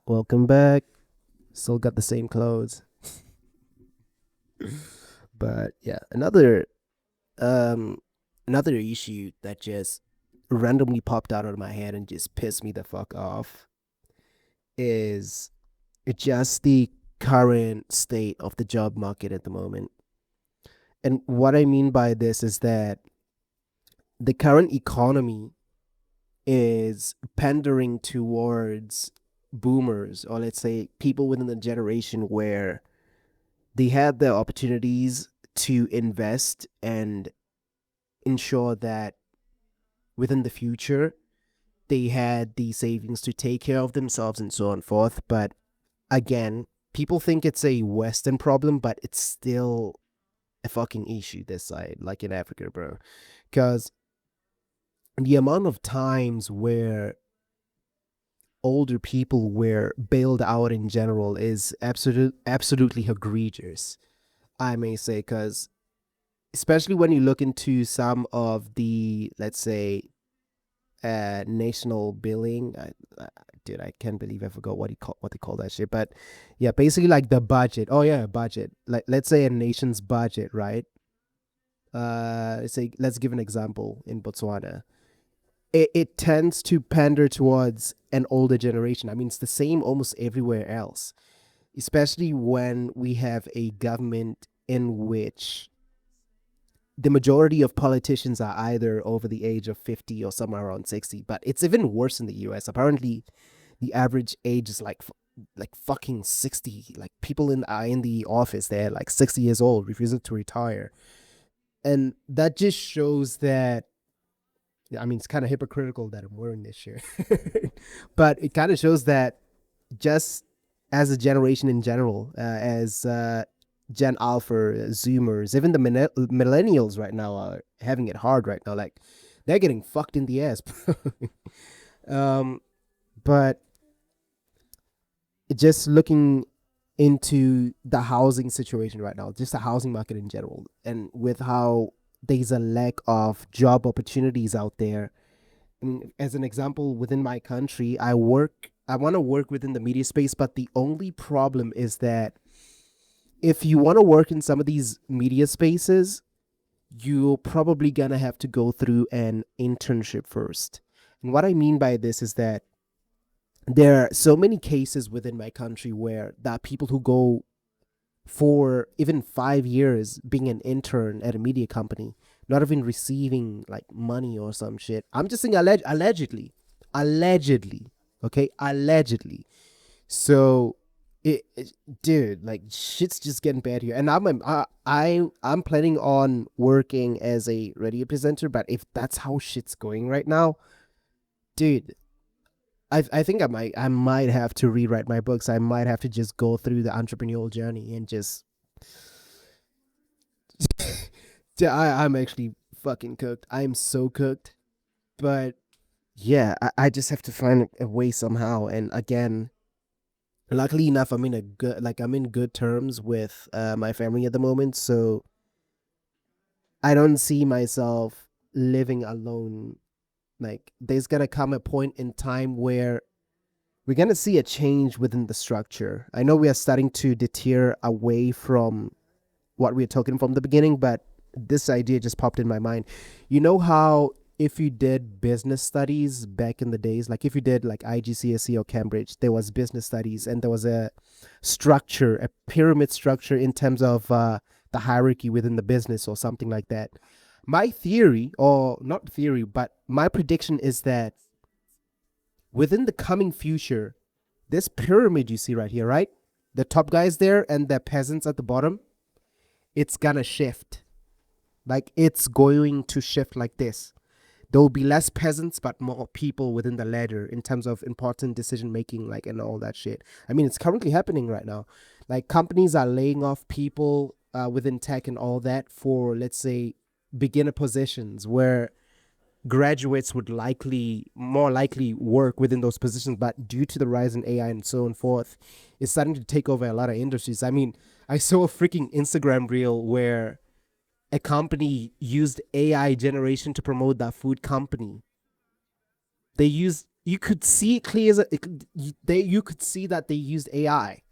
Welcome back. Still got the same clothes. But yeah, um another issue that just randomly popped out of my head and just pissed me the fuck off is just the current state of the job market at the moment. And what I mean by this is that the current economy is pandering towards boomers, or let's say people within the generation where they had the opportunities to invest and ensure that within the future they had the savings to take care of themselves and so on and forth. But again, people think it's a Western problem, but it's still a fucking issue this side, like in Africa, bro. Because the amount of times where older people were bailed out in general is absolutely egregious, I may say, because especially when you look into some of the, let's say, national billing. Dude, I can't believe I forgot what they call that shit. But yeah, basically like the budget. Oh yeah, budget. Like let's say a nation's budget, right? Let's give an example in Botswana. It tends to pander towards an older generation. I mean, it's the same almost everywhere else, especially when we have a government in which the majority of politicians are either over the age of 50 or somewhere around 60. But it's even worse in the US. Apparently the average age is like fucking 60. Like people in the office, they're like 60 years old refusing to retire. And that just shows that, I mean, it's kind of hypocritical that I'm wearing this shirt. But it kind of shows that just as a generation in general, as Gen Alpha, Zoomers, even the millennials right now are having it hard right now. Like they're getting fucked in the ass. um, but just looking into the housing situation right now, just the housing market in general, and with how there's a lack of job opportunities out there. I mean, as an example, within my country, I want to work within the media space, but the only problem is that if you want to work in some of these media spaces, you're probably gonna have to go through an internship first. And what I mean by this is that there are so many cases within my country where there are people who go for even 5 years being an intern at a media company, not even receiving like money or some shit. I'm just saying allegedly, okay, allegedly. So, dude, like shit's just getting bad here, and I'm planning on working as a radio presenter. But if that's how shit's going right now, dude, I think I might have to rewrite my books. I might have to just go through the entrepreneurial journey and just yeah, I'm actually fucking cooked. I'm so cooked. But yeah, I just have to find a way somehow. And again, luckily enough, I'm in good terms with my family at the moment, so I don't see myself living alone. Like there's gonna come a point in time where we're gonna see a change within the structure. I know we are starting to deter away from what we were talking from the beginning, but this idea just popped in my mind. You know how if you did business studies back in the days, like if you did like IGCSE or Cambridge, there was business studies and there was a structure, a pyramid structure in terms of the hierarchy within the business or something like that. My theory, or not theory, but my prediction is that within the coming future, this pyramid you see right here, right? The top guys there and the peasants at the bottom, it's gonna shift. Like it's going to shift like this. There will be less peasants, but more people within the ladder in terms of important decision making, like and all that shit. I mean, it's currently happening right now. Like companies are laying off people within tech and all that for, let's say, beginner positions where graduates would more likely work within those positions. But due to the rise in AI and so on forth, it's starting to take over a lot of industries. I mean, I saw a freaking Instagram reel where a company used AI generation to promote that food company. They used you could see it clear as you could see that they used AI.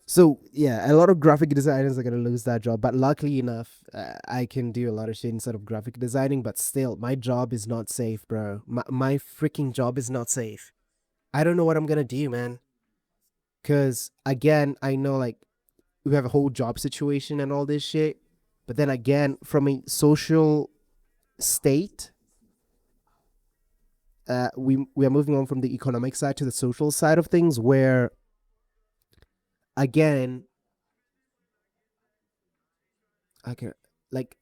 So yeah, a lot of graphic designers are gonna lose that job. But luckily enough, I can do a lot of shit instead of graphic designing. But still, my job is not safe, bro. My freaking job is not safe. I don't know what I'm gonna do, man. Cause again, I know like we have a whole job situation and all this shit. But then again, from a social state, we are moving on from the economic side to the social side of things, where again, I can like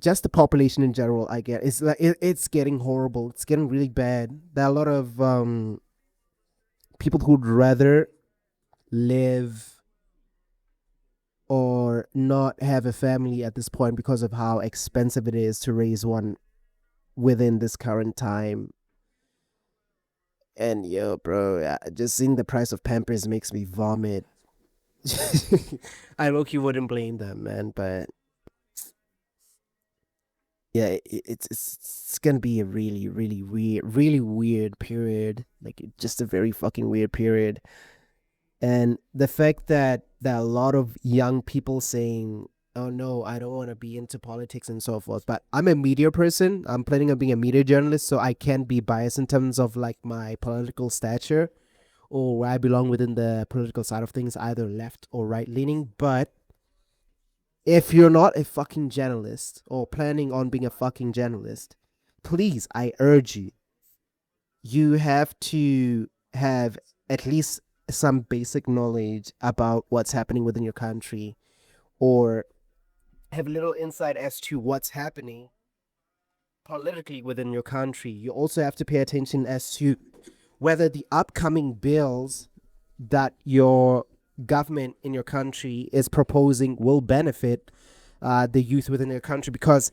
just the population in general. I get it's like it's getting horrible. It's getting really bad. There are a lot of people who'd rather live or not have a family at this point because of how expensive it is to raise one within this current time. And yo, bro, just seeing the price of Pampers makes me vomit. I low key wouldn't blame them, man, but yeah, it's gonna be a really weird period. Like just a very fucking weird period. And the fact that there are a lot of young people saying, "Oh no, I don't want to be into politics and so forth." But I'm a media person. I'm planning on being a media journalist, so I can't be biased in terms of like my political stature or where I belong within the political side of things, either left or right leaning. But if you're not a fucking journalist or planning on being a fucking journalist, please, I urge you, you have to have at least some basic knowledge about what's happening within your country, or have little insight as to what's happening politically within your country. You also have to pay attention as to whether the upcoming bills that your government in your country is proposing will benefit the youth within your country. Because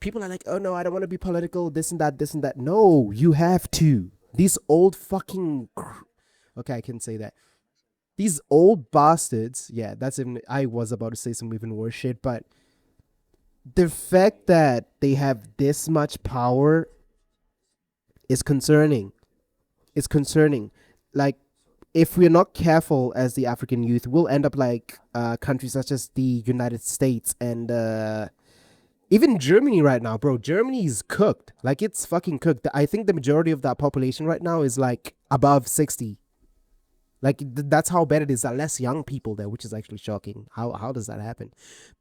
people are like, oh no, I don't want to be political, this and that, this and that. No, you have to. These old fucking. Okay, I can say that. These old bastards, yeah, that's even. I was about to say some even worse shit, but the fact that they have this much power is concerning. It's concerning. Like, if we're not careful as the African youth, we'll end up like countries such as the United States and even Germany right now, bro. Germany's cooked. Like, it's fucking cooked. I think the majority of that population right now is like above 60. Like, that's how bad it is. There are less young people there, which is actually shocking. How does that happen?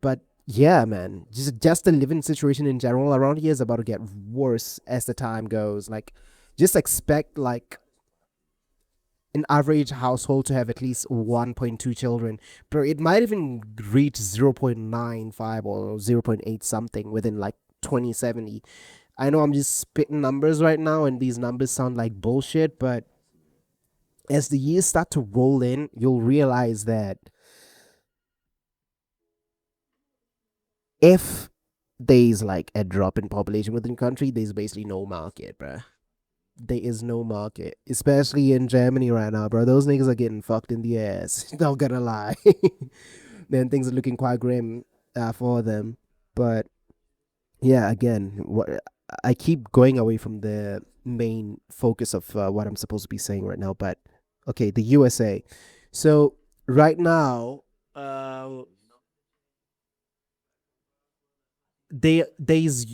But yeah, man, just the living situation in general around here is about to get worse as the time goes. Like, just expect like an average household to have at least 1.2 children. Bro, it might even reach 0.95 or 0.8 something within like 2070. I know I'm just spitting numbers right now, and these numbers sound like bullshit, but as the years start to roll in, you'll realize that if there's like a drop in population within the country, there's basically no market, bruh. There is no market, especially in Germany right now, bro. Those niggas are getting fucked in the ass. Not gonna lie. Man, things are looking quite grim for them. But yeah, again, what I keep going away from the main focus of what I'm supposed to be saying right now. But okay, the USA. So right now, there's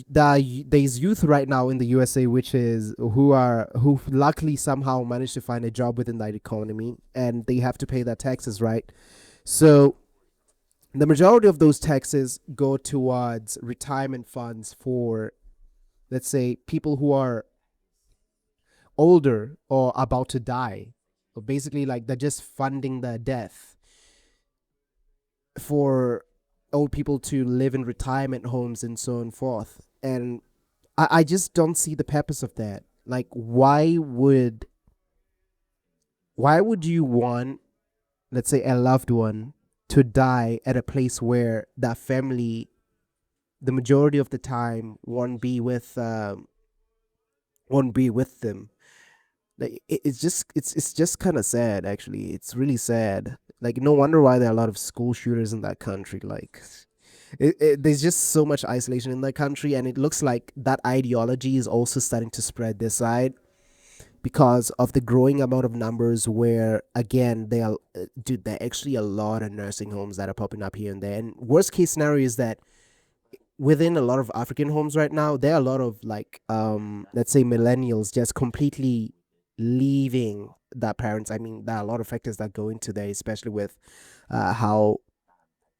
youth right now in the USA which is who luckily somehow managed to find a job within that economy, and they have to pay their taxes, right? So the majority of those taxes go towards retirement funds for, let's say, people who are older or about to die. So basically, like, they're just funding their death for old people to live in retirement homes and so on and forth. And I just don't see the purpose of that. Like, why would you want, let's say, a loved one to die at a place where that family, the majority of the time, won't be with them? Like, it's just kind of sad, actually. It's really sad. Like, no wonder why there are a lot of school shooters in that country. Like, There's just so much isolation in the country, and it looks like that ideology is also starting to spread this side because of the growing amount of numbers where again they are dude, there are actually a lot of nursing homes that are popping up here and there. And worst case scenario is that within a lot of African homes right now, there are a lot of like let's say millennials just completely leaving their parents. I mean, there are a lot of factors that go into there, especially with how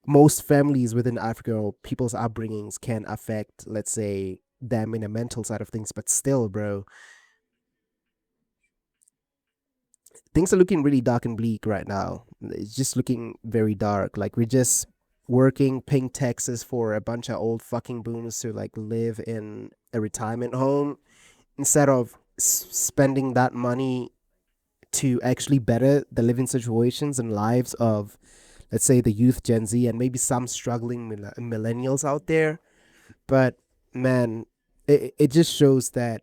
most families within Africa or people's upbringings can affect, let's say, them in a mental side of things. But still, bro, things are looking really dark and bleak right now. It's just looking very dark. Like we're just working, paying taxes for a bunch of old fucking boomers to like live in a retirement home instead of spending that money to actually better the living situations and lives of, let's say, the youth, Gen Z, and maybe some struggling millennials out there. But man, it just shows that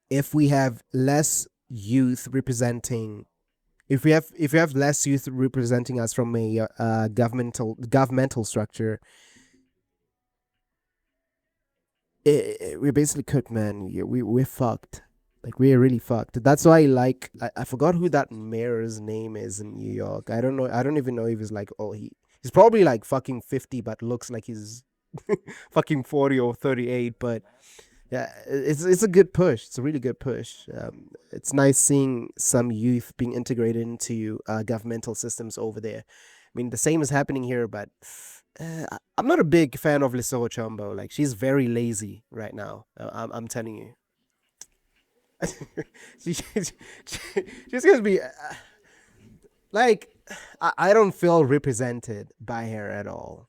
if we have less youth representing if we have less youth representing us from a governmental structure, we're basically cooked, man. We're fucked. Like we're really fucked. That's why like I forgot who that mayor's name is in New York. I don't know. I don't even know if he's like he's probably like fucking 50, but looks like he's fucking 40 or 38. But yeah, it's a good push. It's a really good push. It's nice seeing some youth being integrated into governmental systems over there. I mean, the same is happening here, but I'm not a big fan of Lissoho Chombo. Like, she's very lazy right now. I'm telling you. She's gonna be like, I don't feel represented by her at all.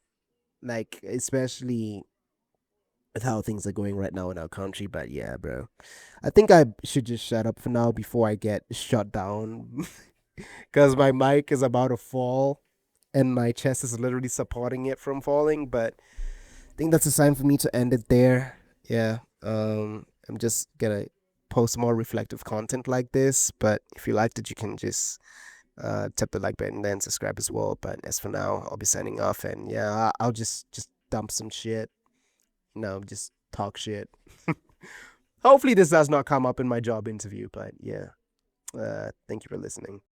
Like, especially with how things are going right now in our country. But yeah, bro, I think I should just shut up for now before I get shut down because my mic is about to fall and my chest is literally supporting it from falling. But I think that's a sign for me to end it there. Yeah. I'm just gonna post more reflective content like this. But if you liked it, you can just tap the like button and then subscribe as well. But as for now, I'll be signing off, and yeah, I'll just dump some shit. Just talk shit. Hopefully, this does not come up in my job interview. But yeah, thank you for listening.